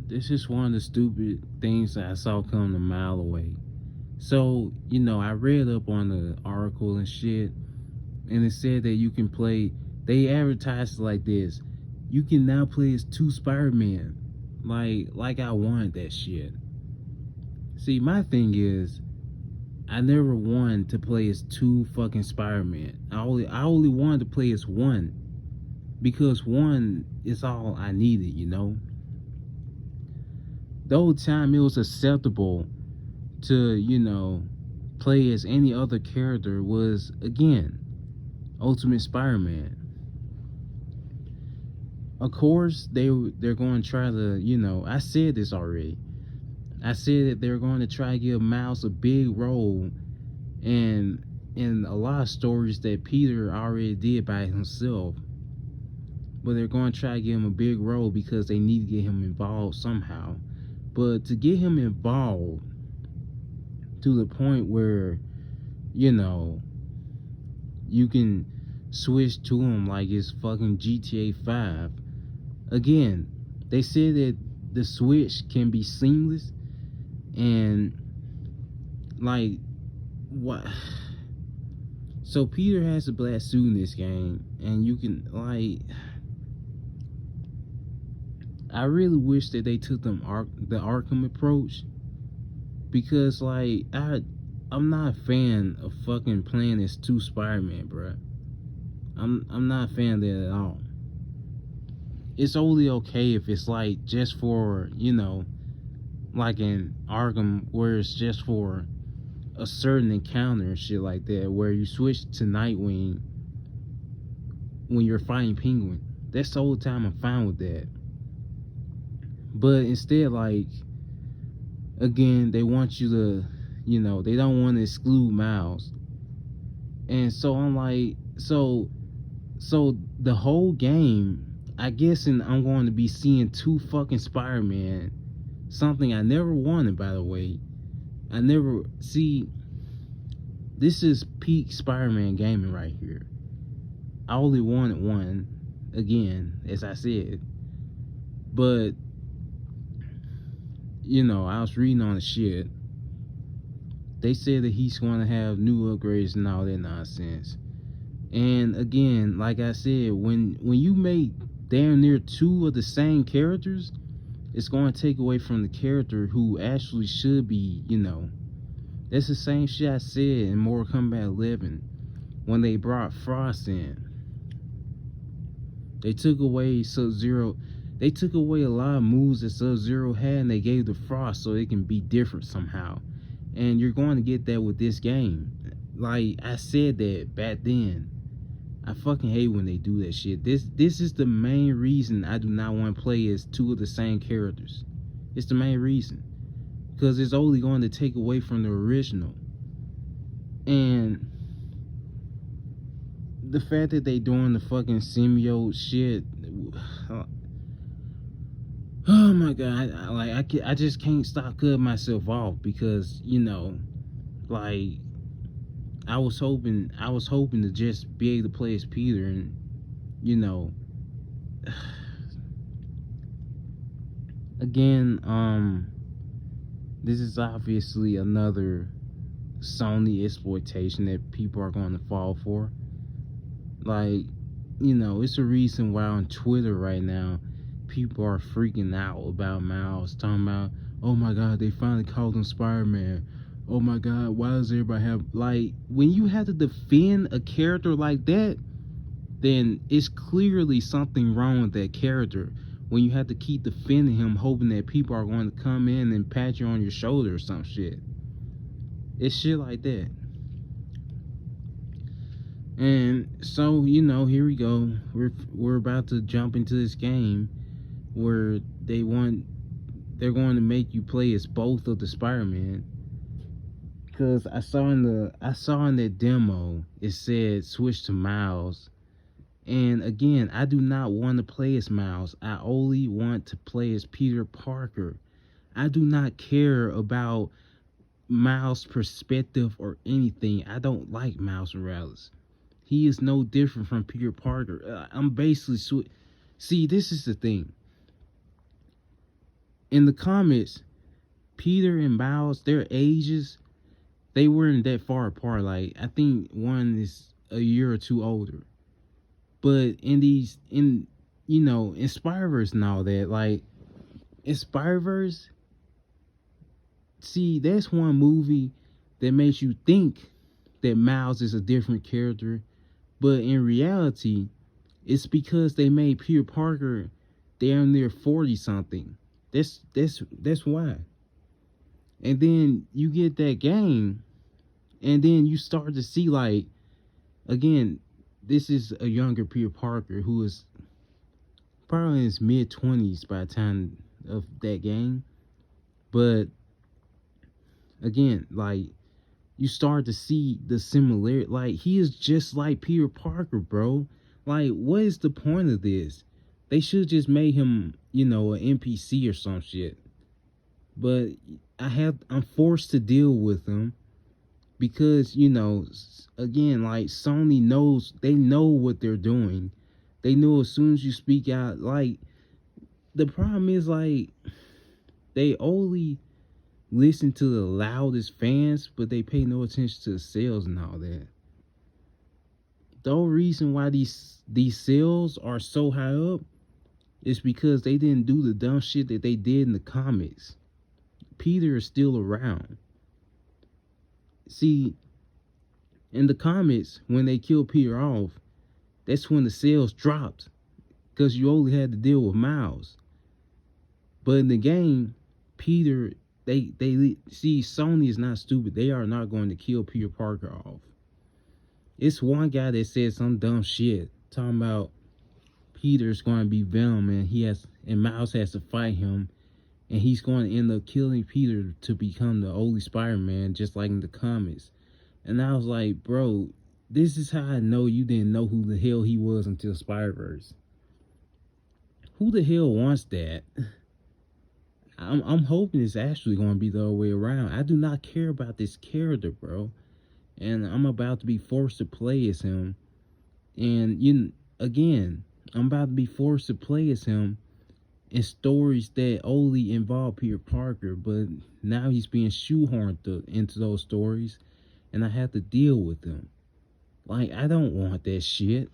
this is one of the stupid things that I saw coming a mile away. So, I read up on the article and shit, and it said that you can play, they advertised it like this: you can now play as two Spider-Man. Like I wanted that shit. See, my thing is, I never wanted to play as two fucking Spider-Man. I only wanted to play as one, because one is all I needed. The whole time it was acceptable to, play as any other character was, again, Ultimate Spider-Man. Of course, they're going to try to, I said this already. I said that they're going to try to give Miles a big role, and in a lot of stories that Peter already did by himself. But they're going to try to give him a big role because they need to get him involved somehow. But to get him involved to the point where, you know, you can switch to him like it's fucking GTA 5. Again, they said that the switch can be seamless, and like, what? So Peter has a black suit in this game, and you can, like, I really wish that they took the Arkham approach, because like I'm not a fan of fucking playing as two Spider-Man, bruh. I'm not a fan of that at all. It's only okay if it's like just for, like in Arkham, where it's just for a certain encounter and shit like that, where you switch to Nightwing when you're fighting Penguin. That's the whole time I'm fine with that. But instead, like, again, they want you to, they don't want to exclude Miles. And so I'm like, so the whole game, I guess, and I'm going to be seeing two fucking Spider-Man, something I never wanted, by the way. I never, see, this is peak Spider-Man gaming right here. I only wanted one, again, as I said. But, I was reading on the shit. They said that he's going to have new upgrades and all that nonsense. And again, like I said, when you make damn near two of the same characters, it's going to take away from the character who actually should be, That's the same shit I said in Mortal Kombat 11 when they brought Frost in. They took away Sub-Zero. They took away a lot of moves that Sub-Zero had, and they gave the Frost so it can be different somehow. And you're going to get that with this game. Like I said that back then. I fucking hate when they do that shit. This is the main reason I do not want to play as two of the same characters. It's the main reason. Because it's only going to take away from the original. And the fact that they doing the fucking symbiote shit, oh my god, I just can't stop cutting myself off, because like, I was hoping to just be able to play as Peter, and again, this is obviously another Sony exploitation that people are going to fall for. Like, it's a reason why on Twitter right now people are freaking out about Miles, talking about, oh my god, they finally called him Spider-Man. Oh my god, why does everybody have, like, when you have to defend a character like that, then it's clearly something wrong with that character. When you have to keep defending him, hoping that people are going to come in and pat you on your shoulder or some shit. It's shit like that. And so, here we go. We're about to jump into this game where they're going to make you play as both of the Spider-Man. Because I saw in that demo, it said switch to Miles. And again, I do not want to play as Miles. I only want to play as Peter Parker. I do not care about Miles' perspective or anything. I don't like Miles Morales. He is no different from Peter Parker. I'm basically See, this is the thing. in the comics, Peter and Miles, their ages, they weren't that far apart. Like, I think one is a year or two older. But in Spider-Verse and all that, like, in Spider-Verse, see, that's one movie that makes you think that Miles is a different character. But in reality, it's because they made Peter Parker damn near 40 something. That's why. And then you get that game, and then you start to see, like, again, this is a younger Peter Parker who is probably in his mid-20s by the time of that game. But again, like, you start to see the similarity. Like, he is just like Peter Parker, bro. Like, what is the point of this? They should just made him, an NPC or some shit. But I'm forced to deal with him because, again, like, Sony knows, they know what they're doing. They know as soon as you speak out, like, the problem is, like, they only listen to the loudest fans, but they pay no attention to the sales and all that. The whole reason why these sales are so high up is because they didn't do the dumb shit that they did in the comics. Peter is still around. See, in the comics, when they killed Peter off, that's when the sales dropped because you only had to deal with Miles. But in the game, Peter, they see, Sony is not stupid. They are not going to kill Peter Parker off. It's one guy that said some dumb shit talking about Peter's going to be Venom and Miles has to fight him, and he's going to end up killing Peter to become the only Spider-Man, just like in the comics. And I was like, bro, this is how I know you didn't know who the hell he was until Spider-Verse. Who the hell wants that? I'm hoping it's actually going to be the other way around. I do not care about this character, bro. And I'm about to be forced to play as him. And, again, I'm about to be forced to play as him in stories that only involve Peter Parker. But now he's being shoehorned into those stories. And I have to deal with him. Like, I don't want that shit.